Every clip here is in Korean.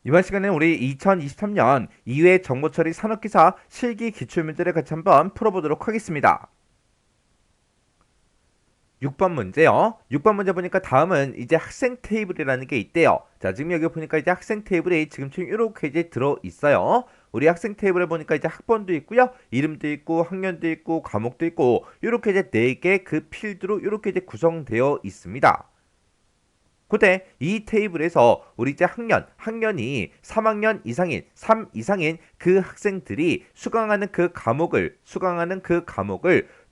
이번 시간에는 우리 2023년 2회 정보처리 산업기사 실기 기출문제를 같이 한번 풀어보도록 하겠습니다. 6번 문제요. 6번 문제 보니까 다음은 이제 학생 테이블이라는 게 있대요. 자, 지금 여기 보니까 이제 학생 테이블이 지금처럼 이렇게 이제 들어 있어요. 우리 학생 테이블에 보니까 이제 학번도 있고요. 이름도 있고 학년도 있고 과목도 있고 이렇게 이제 4개 그 필드로 이렇게 이제 구성되어 있습니다. 그때 이 테이블에서 우리 이제 학년이 3학년 이상인, 3 이상인 그 학생들이 수강하는 그 과목을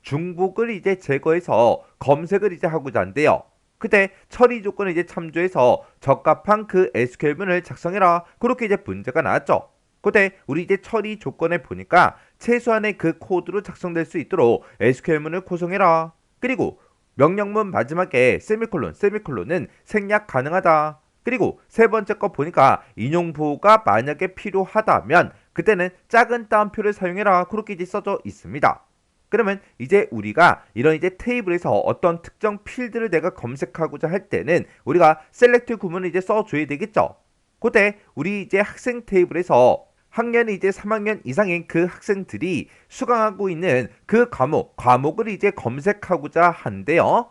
중복을 이제 제거해서 검색을 이제 하고자 한대요. 그때 처리 조건을 이제 참조해서 적합한 그 SQL문을 작성해라. 그렇게 이제 문제가 나왔죠. 그때 우리 이제 처리 조건에 보니까 최소한의 그 코드로 작성될 수 있도록 SQL문을 구성해라. 그리고 명령문 마지막에 세미콜론은 생략 가능하다. 그리고 세 번째 거 보니까 인용 보호가 만약에 필요하다면 그때는 작은 따옴표를 사용해라. 그렇게 이제 써져 있습니다. 그러면 이제 우리가 이런 이제 테이블에서 어떤 특정 필드를 내가 검색하고자 할 때는 우리가 셀렉트 구문을 이제 써줘야 되겠죠. 그때 우리 이제 학생 테이블에서 학년이 이제 3학년 이상인 그 학생들이 수강하고 있는 그 과목을 이제 검색하고자 한대요.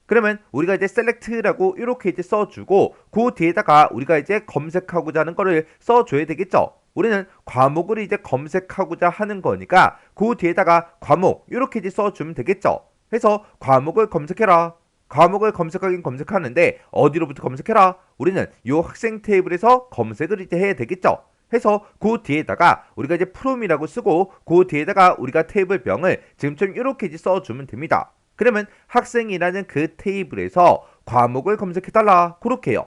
그러면 우리가 이제 select라고 이렇게 이제 써주고 그 뒤에다가 우리가 이제 검색하고자 하는 거를 써줘야 되겠죠. 우리는 과목을 이제 검색하고자 하는 거니까 그 뒤에다가 과목 이렇게 이제 써주면 되겠죠. 해서 과목을 검색해라. 과목을 검색하긴 검색하는데 어디로부터 검색해라? 우리는 이 학생 테이블에서 검색을 이제 해야 되겠죠. 해서 그 뒤에다가 우리가 이제 from이라고 쓰고 그 뒤에다가 우리가 테이블명을 지금처럼 이렇게 이제 써주면 됩니다. 그러면 학생이라는 그 테이블에서 과목을 검색해달라. 그렇게 해요.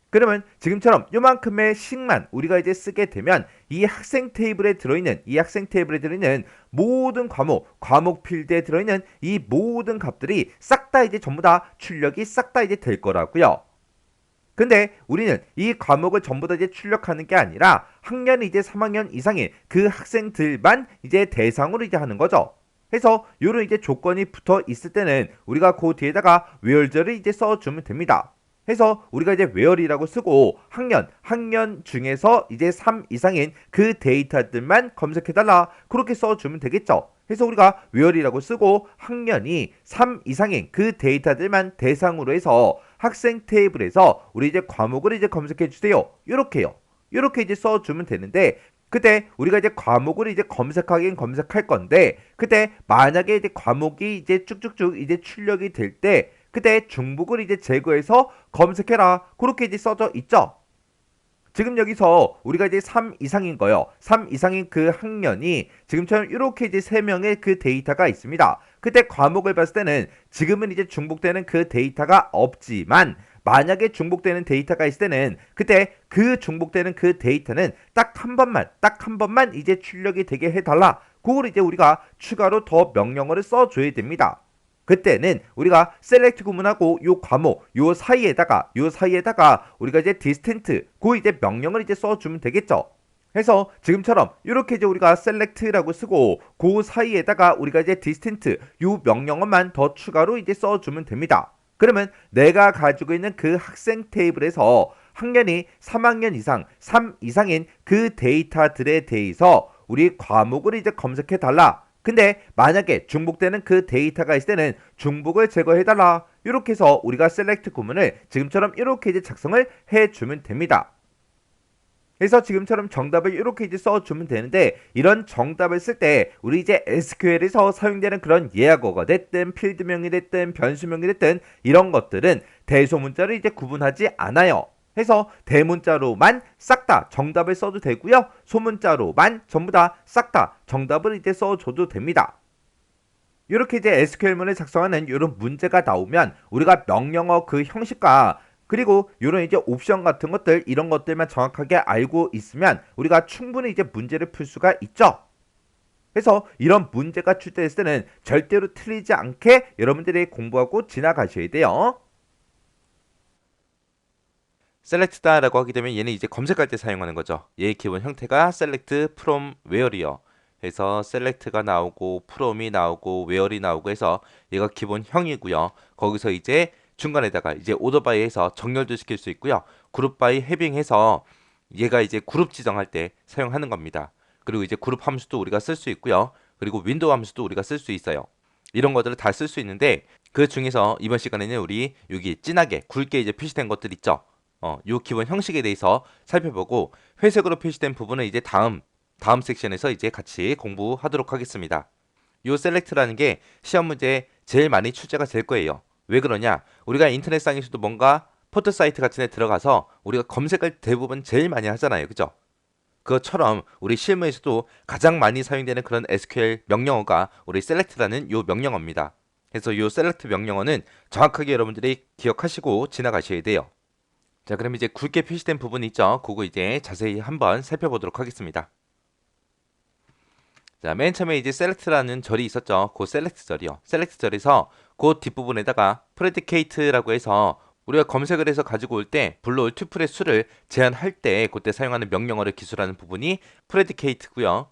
그러면 지금처럼 요만큼의 식만 우리가 이제 쓰게 되면 이 학생 테이블에 들어있는 모든 과목 필드에 들어있는 이 모든 값들이 싹 다 이제 전부 다 출력이 싹 다 이제 될 거라고요. 근데 우리는 이 과목을 전부 다 이제 출력하는 게 아니라 학년이 이제 3학년 이상인 그 학생들만 이제 대상으로 이제 하는 거죠. 해서 요런 이제 조건이 붙어 있을 때는 우리가 그 뒤에다가 where's를 이제 써주면 됩니다. 해서 우리가 이제 where이라고 쓰고 학년 중에서 이제 3 이상인 그 데이터들만 검색해달라. 그렇게 써주면 되겠죠. 해서 우리가 where이라고 쓰고 학년이 3 이상인 그 데이터들만 대상으로 해서 학생 테이블에서 우리 이제 과목을 이제 검색해 주세요. 요렇게요. 요렇게 이제 써주면 되는데 그때 우리가 이제 과목을 이제 검색하긴 검색할 건데 그때 만약에 이제 과목이 이제 쭉쭉쭉 이제 출력이 될 때 그때 중복을 이제 제거해서 검색해라. 그렇게 이제 써져 있죠. 지금 여기서 우리가 이제 3 이상인 거요. 3 이상인 그 학년이 지금처럼 이렇게 이제 3명의 그 데이터가 있습니다. 그때 과목을 봤을 때는 지금은 이제 중복되는 그 데이터가 없지만 만약에 중복되는 데이터가 있을 때는 그때 그 중복되는 그 데이터는 딱 한 번만 이제 출력이 되게 해달라. 그걸 이제 우리가 추가로 더 명령어를 써줘야 됩니다. 그때는 우리가 select 구문하고 요 과목 요 사이에다가 우리가 이제 distant 그 이제 명령을 이제 써주면 되겠죠. 해서 지금처럼 이렇게 이제 우리가 select라고 쓰고 그 사이에다가 우리가 이제 distant 요 명령어만 더 추가로 이제 써주면 됩니다. 그러면 내가 가지고 있는 그 학생 테이블에서 학년이 3학년 이상, 3 이상인 그 데이터들에 대해서 우리 과목을 이제 검색해 달라. 근데 만약에 중복되는 그 데이터가 있을 때는 중복을 제거해달라. 이렇게 해서 우리가 select 구문을 지금처럼 이렇게 이제 작성을 해주면 됩니다. 그래서 지금처럼 정답을 이렇게 이제 써주면 되는데 이런 정답을 쓸 때 우리 이제 SQL에서 사용되는 그런 예약어가 됐든 필드명이 됐든 변수명이 됐든 이런 것들은 대소문자를 이제 구분하지 않아요. 해서 대문자로만 싹 다 정답을 써도 되고요. 소문자로만 전부 다 싹 다 정답을 이제 써줘도 됩니다. 이렇게 이제 SQL문을 작성하는 이런 문제가 나오면 우리가 명령어 그 형식과 그리고 이런 이제 옵션 같은 것들 이런 것들만 정확하게 알고 있으면 우리가 충분히 이제 문제를 풀 수가 있죠. 그래서 이런 문제가 출제됐을 때는 절대로 틀리지 않게 여러분들이 공부하고 지나가셔야 돼요. select다라고 하게 되면 얘는 이제 검색할 때 사용하는 거죠. 얘의 기본 형태가 select from where이요. 그래서 select가 나오고 from이 나오고 where이 나오고 해서 얘가 기본형이고요. 거기서 이제 중간에다가 이제 order by해서 정렬도 시킬 수 있고요. group by having 해서 얘가 이제 그룹 지정할 때 사용하는 겁니다. 그리고 이제 그룹 함수도 우리가 쓸 수 있고요. 그리고 윈도우 함수도 우리가 쓸 수 있어요. 이런 것들을 다 쓸 수 있는데 그 중에서 이번 시간에는 우리 여기 진하게 굵게 이제 표시된 것들 있죠. 요 기본 형식에 대해서 살펴보고 회색으로 표시된 부분은 이제 다음 섹션에서 이제 같이 공부하도록 하겠습니다. 요 셀렉트라는 게 시험 문제에 제일 많이 출제가 될 거예요. 왜 그러냐? 우리가 인터넷상에서도 뭔가 포털 사이트 같은 데 들어가서 우리가 검색을 대부분 제일 많이 하잖아요. 그죠? 그것처럼 우리 실무에서도 가장 많이 사용되는 그런 SQL 명령어가 우리 select라는 요 명령어입니다. 그래서 요 select 명령어는 정확하게 여러분들이 기억하시고 지나가셔야 돼요. 자, 그럼 이제 굵게 표시된 부분 있죠? 그거 이제 자세히 한번 살펴보도록 하겠습니다. 자, 맨 처음에 이제 select라는 절이 있었죠. 그 select 절이요. select 절에서 그 뒷부분에다가 predicate라고 해서 우리가 검색을 해서 가지고 올 때 불러올 튜플의 수를 제한할 때 그때 사용하는 명령어를 기술하는 부분이 predicate고요.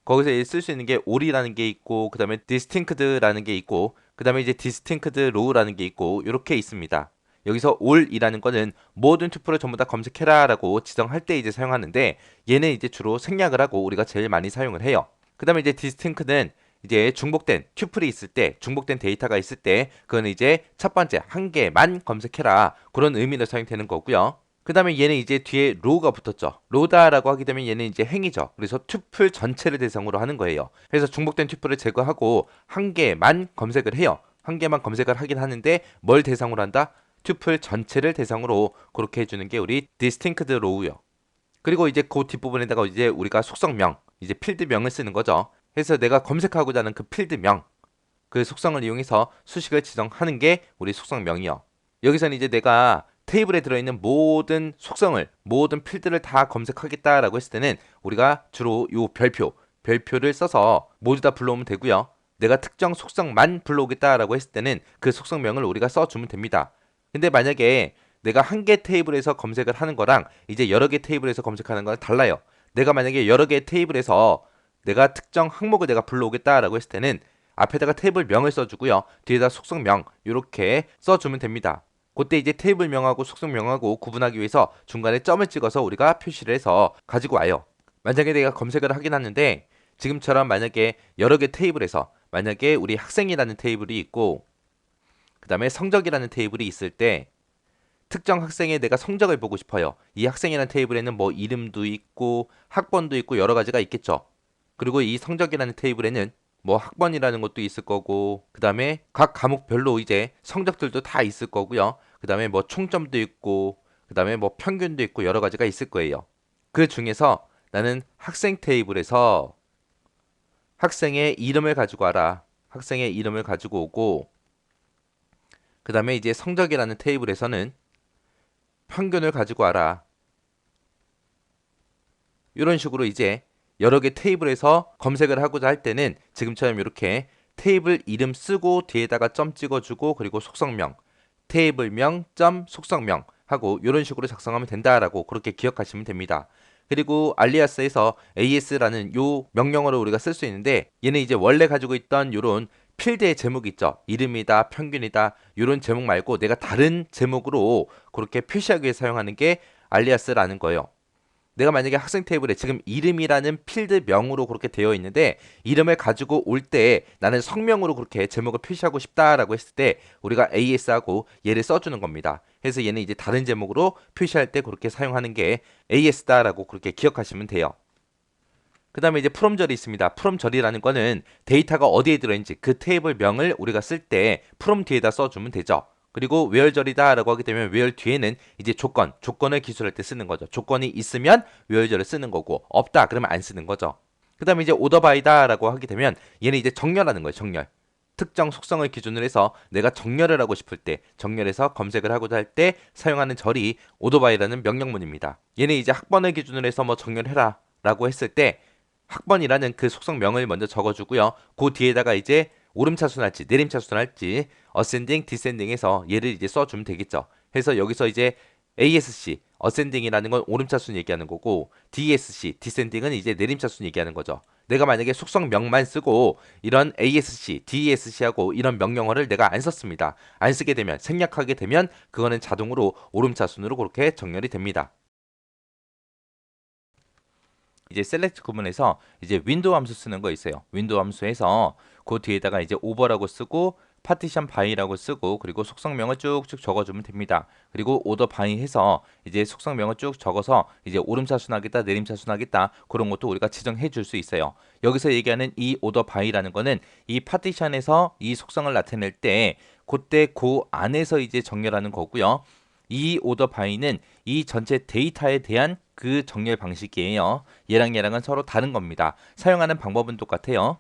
거기서 쓸 수 있는 게 all이라는 게 있고 그 다음에 distinct라는 게 있고 그 다음에 이제 distinct row라는 게 있고 이렇게 있습니다. 여기서 all이라는 거는 모든 튜플을 전부 다 검색해라 라고 지정할 때 이제 사용하는데 얘는 이제 주로 생략을 하고 우리가 제일 많이 사용을 해요. 그 다음에 이제 distinct는 이제 중복된 튜플이 있을 때, 중복된 데이터가 있을 때, 그거는 이제 첫 번째 한 개만 검색해라 그런 의미로 사용되는 거고요. 그 다음에 얘는 이제 뒤에 로우가 붙었죠. 로다라고 하게 되면 얘는 이제 행이죠. 그래서 튜플 전체를 대상으로 하는 거예요. 그래서 중복된 튜플을 제거하고 한 개만 검색을 해요. 한 개만 검색을 하긴 하는데 뭘 대상으로 한다? 튜플 전체를 대상으로 그렇게 해주는 게 우리 distinct row요. 그리고 이제 그 뒷부분에다가 이제 우리가 속성명, 이제 필드명을 쓰는 거죠. 그래서 내가 검색하고자 하는 그 필드명, 그 속성을 이용해서 수식을 지정하는 게 우리 속성명이요. 여기서는 이제 내가 테이블에 들어있는 모든 속성을, 모든 필드를 다 검색하겠다라고 했을 때는 우리가 주로 요 별표를 써서 모두 다 불러오면 되고요. 내가 특정 속성만 불러오겠다라고 했을 때는 그 속성명을 우리가 써주면 됩니다. 근데 만약에 내가 한 개 테이블에서 검색을 하는 거랑 이제 여러 개 테이블에서 검색하는 거랑 달라요. 내가 만약에 여러 개 테이블에서 내가 특정 항목을 내가 불러오겠다라고 했을 때는 앞에다가 테이블명을 써주고요. 뒤에다 속성명 이렇게 써주면 됩니다. 그때 이제 테이블명하고 속성명하고 구분하기 위해서 중간에 점을 찍어서 우리가 표시를 해서 가지고 와요. 만약에 내가 검색을 하긴 하는데 지금처럼 만약에 여러 개 테이블에서 만약에 우리 학생이라는 테이블이 있고 그 다음에 성적이라는 테이블이 있을 때 특정 학생의 내가 성적을 보고 싶어요. 이 학생이라는 테이블에는 뭐 이름도 있고 학번도 있고 여러 가지가 있겠죠. 그리고 이 성적이라는 테이블에는 뭐 학번이라는 것도 있을 거고 그 다음에 각 과목별로 이제 성적들도 다 있을 거고요. 그 다음에 뭐 총점도 있고 그 다음에 뭐 평균도 있고 여러 가지가 있을 거예요. 그 중에서 나는 학생 테이블에서 학생의 이름을 가지고 와라. 학생의 이름을 가지고 오고 그 다음에 이제 성적이라는 테이블에서는 평균을 가지고 와라. 이런 식으로 이제 여러 개 테이블에서 검색을 하고자 할 때는 지금처럼 이렇게 테이블 이름 쓰고 뒤에다가 점 찍어주고 그리고 속성명, 테이블명, 점, 속성명 하고 이런 식으로 작성하면 된다라고 그렇게 기억하시면 됩니다. 그리고 알리아스에서 AS라는 요 명령어를 우리가 쓸 수 있는데 얘는 이제 원래 가지고 있던 요런 필드의 제목이 있죠. 이름이다, 평균이다 이런 제목 말고 내가 다른 제목으로 그렇게 표시하기 위해 사용하는 게 알리아스라는 거예요. 내가 만약에 학생 테이블에 지금 이름이라는 필드명으로 그렇게 되어 있는데 이름을 가지고 올 때 나는 성명으로 그렇게 제목을 표시하고 싶다라고 했을 때 우리가 AS하고 얘를 써주는 겁니다. 그래서 얘는 이제 다른 제목으로 표시할 때 그렇게 사용하는 게 AS다라고 그렇게 기억하시면 돼요. 그 다음에 이제 프롬절이 있습니다. 프롬절이라는 거는 데이터가 어디에 들어있는지 그 테이블명을 우리가 쓸 때 프롬 뒤에다 써주면 되죠. 그리고 where절이다 라고 하게 되면 where 뒤에는 이제 조건을 기술할 때 쓰는 거죠. 조건이 있으면 where절을 쓰는 거고 없다 그러면 안 쓰는 거죠. 그 다음에 이제 order by다 라고 하게 되면 얘는 이제 정렬하는 거예요. 정렬. 특정 속성을 기준으로 해서 내가 정렬을 하고 싶을 때 정렬해서 검색을 하고자 할 때 사용하는 절이 order by라는 명령문입니다. 얘는 이제 학번을 기준으로 해서 뭐 정렬해라 라고 했을 때 학번이라는 그 속성명을 먼저 적어주고요. 그 뒤에다가 이제 오름차순할지 내림차순할지 ascending, descending 해서 얘를 이제 써주면 되겠죠. 그래서 여기서 이제 ASC, ascending이라는 건 오름차순 얘기하는 거고 DSC, descending은 이제 내림차순 얘기하는 거죠. 내가 만약에 속성명만 쓰고 이런 ASC, DSC하고 이런 명령어를 내가 안 썼습니다. 안 쓰게 되면 생략하게 되면 그거는 자동으로 오름차순으로 그렇게 정렬이 됩니다. 이제 셀렉트 구문에서 이제 윈도우 함수 쓰는 거 있어요. 윈도우 함수에서 그 뒤에다가 이제 오버라고 쓰고 파티션 바이라고 쓰고 그리고 속성명을 쭉쭉 적어주면 됩니다. 그리고 오더 바이 해서 이제 속성명을 쭉 적어서 이제 오름차순하겠다 내림차순하겠다 그런 것도 우리가 지정해 줄 수 있어요. 여기서 얘기하는 이 오더 바이라는 거는 이 파티션에서 이 속성을 나타낼 때 그때 그 안에서 이제 정렬하는 거고요. 이 오더 바이는 이 전체 데이터에 대한 그 정렬 방식이에요. 얘랑은 서로 다른 겁니다. 사용하는 방법은 똑같아요.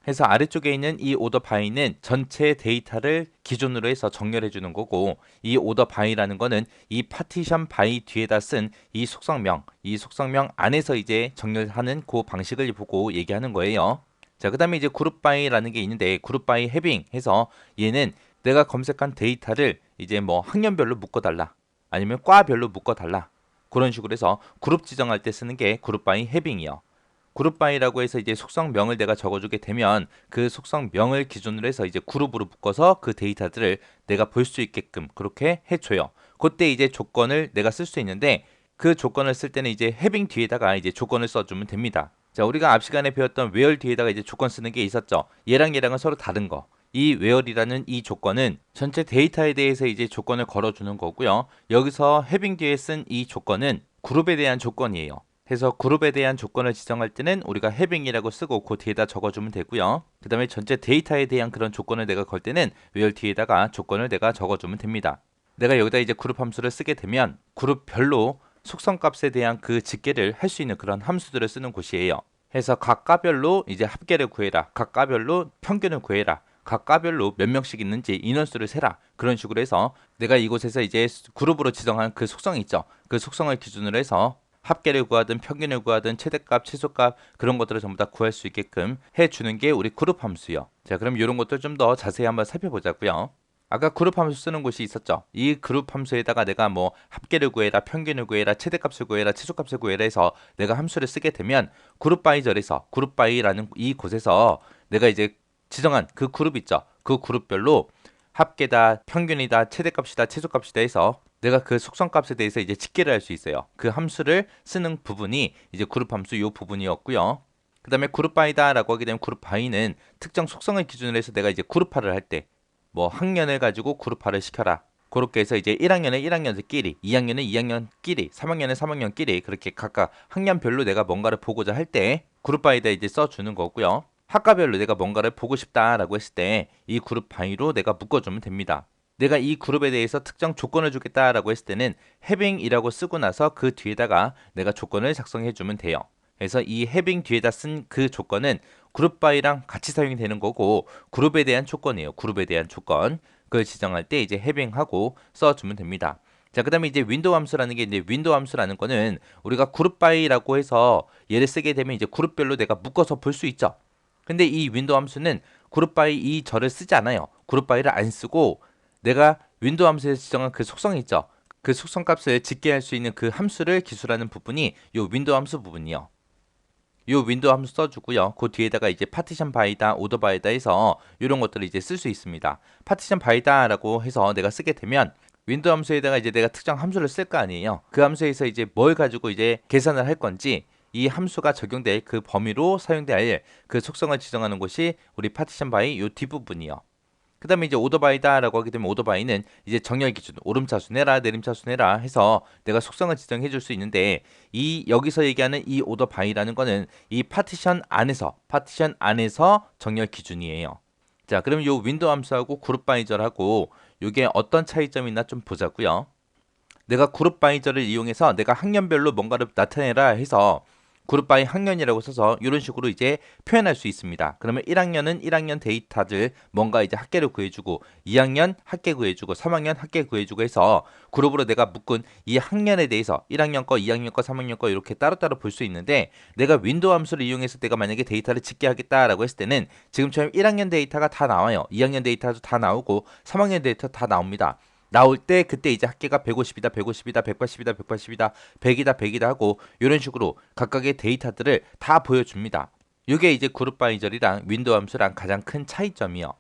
해서 아래쪽에 있는 이 오더 바이는 전체 데이터를 기준으로 해서 정렬해 주는 거고 이 오더 바이라는 거는 이 파티션 바이 뒤에다 쓴 이 속성명 안에서 이제 정렬하는 그 방식을 보고 얘기하는 거예요. 자, 그다음에 이제 그룹 바이라는 게 있는데 그룹 바이 해빙 해서 얘는 내가 검색한 데이터를 이제 뭐 학년별로 묶어 달라. 아니면 과별로 묶어 달라. 그런 식으로 해서 그룹 지정할 때 쓰는 게 그룹 바이 해빙이요. 그룹 바이라고 해서 이제 속성명을 내가 적어주게 되면 그 속성명을 기준으로 해서 이제 그룹으로 묶어서 그 데이터들을 내가 볼 수 있게끔 그렇게 해줘요. 그때 이제 조건을 내가 쓸 수 있는데 그 조건을 쓸 때는 이제 해빙 뒤에다가 이제 조건을 써주면 됩니다. 자, 우리가 앞 시간에 배웠던 where 뒤에다가 이제 조건 쓰는 게 있었죠. 얘랑은 서로 다른 거. 이 where이라는 이 조건은 전체 데이터에 대해서 이제 조건을 걸어주는 거고요. 여기서 해빙 뒤에 쓴 이 조건은 그룹에 대한 조건이에요. 해서 그룹에 대한 조건을 지정할 때는 우리가 해빙이라고 쓰고 그 뒤에다 적어주면 되고요. 그 다음에 전체 데이터에 대한 그런 조건을 내가 걸 때는 where 뒤에다가 조건을 내가 적어주면 됩니다. 내가 여기다 이제 그룹 함수를 쓰게 되면 그룹별로 속성값에 대한 그 집계를 할 수 있는 그런 함수들을 쓰는 곳이에요. 해서 각 과별로 이제 합계를 구해라. 각 과별로 평균을 구해라. 각 과별로 몇 명씩 있는지 인원수를 세라. 그런 식으로 해서 내가 이곳에서 이제 그룹으로 지정한 그 속성이 있죠. 그 속성을 기준으로 해서 합계를 구하든 평균을 구하든 최대값, 최소값 그런 것들을 전부 다 구할 수 있게끔 해주는 게 우리 그룹 함수요. 자, 그럼 이런 것들 좀 더 자세히 한번 살펴보자고요. 아까 그룹 함수 쓰는 곳이 있었죠. 이 그룹 함수에다가 내가 뭐 합계를 구해라, 평균을 구해라, 최대값을 구해라, 최소값을 구해라 해서 내가 함수를 쓰게 되면 그룹 바이절에서 그룹 바이라는 이 곳에서 내가 이제 지정한 그 그룹 있죠. 그 그룹별로 합계다, 평균이다, 최대값이다, 최소값이다 해서 내가 그 속성값에 대해서 이제 집계를 할 수 있어요. 그 함수를 쓰는 부분이 이제 그룹 함수 이 부분이었고요. 그 다음에 그룹 바이다라고 하게 되면 그룹 바이는 특정 속성을 기준으로 해서 내가 이제 그룹화를 할 때 뭐 학년을 가지고 그룹화를 시켜라. 그렇게 해서 이제 1학년에 1학년들끼리, 2학년에 2학년끼리, 3학년에 3학년끼리 그렇게 각각 학년별로 내가 뭔가를 보고자 할 때 그룹 바이다 이제 써주는 거고요. 학과별로 내가 뭔가를 보고 싶다라고 했을 때 이 그룹 바이로 내가 묶어주면 됩니다. 내가 이 그룹에 대해서 특정 조건을 주겠다라고 했을 때는 having이라고 쓰고 나서 그 뒤에다가 내가 조건을 작성해 주면 돼요. 그래서 이 having 뒤에다 쓴 그 조건은 그룹 바이랑 같이 사용이 되는 거고 그룹에 대한 조건이에요. 그룹에 대한 조건. 그걸 지정할 때 이제 having하고 써주면 됩니다. 자, 그다음에 이제 윈도우 함수라는 게 이제 윈도우 함수라는 거는 우리가 그룹 바이라고 해서 얘를 쓰게 되면 이제 그룹별로 내가 묶어서 볼 수 있죠. 근데 이 윈도우 함수는 그룹 바이 이 절을 쓰지 않아요. 그룹 바이를 안 쓰고 내가 윈도우 함수에서 지정한 그 속성이 있죠. 그 속성 값을 집계할 수 있는 그 함수를 기술하는 부분이 요 윈도우 함수 부분이요. 요 윈도우 함수 써주고요. 그 뒤에다가 이제 파티션 바이다, 오더 바이다 해서 이런 것들을 이제 쓸 수 있습니다. 파티션 바이다라고 해서 내가 쓰게 되면 윈도우 함수에다가 이제 내가 특정 함수를 쓸 거 아니에요. 그 함수에서 이제 뭘 가지고 이제 계산을 할 건지 이 함수가 적용될 그 범위로 사용될 그 속성을 지정하는 곳이 우리 파티션 바이 요 뒷부분이요. 그 다음에 이제 오더바이다라고 하게 되면 오더바이는 이제 정렬 기준 오름차순 해라 내림차순 해라 해서 내가 속성을 지정해 줄 수 있는데 이 여기서 얘기하는 이 오더바이라는 거는 이 파티션 안에서 정렬 기준이에요. 자, 그럼 요 윈도우 함수하고 그룹 바이저하고 요게 어떤 차이점이 있나 좀 보자고요. 내가 그룹 바이저를 이용해서 내가 학년별로 뭔가를 나타내라 해서 그룹 바이 학년이라고 써서 이런 식으로 이제 표현할 수 있습니다. 그러면 1학년은 1학년 데이터들 뭔가 이제 학계를 구해주고 2학년 학계 구해주고 3학년 학계 구해주고 해서 그룹으로 내가 묶은 이 학년에 대해서 1학년 거, 2학년 거, 3학년 거 이렇게 따로따로 볼 수 있는데 내가 윈도우 함수를 이용해서 내가 만약에 데이터를 집계하겠다라고 했을 때는 지금처럼 1학년 데이터가 다 나와요. 2학년 데이터도 다 나오고 3학년 데이터 다 나옵니다. 나올 때 그때 이제 합계가 150이다, 150이다, 180이다, 180이다, 100이다, 100이다 하고 이런 식으로 각각의 데이터들을 다 보여줍니다. 이게 이제 그룹 바이저리랑 윈도우 함수랑 가장 큰 차이점이요.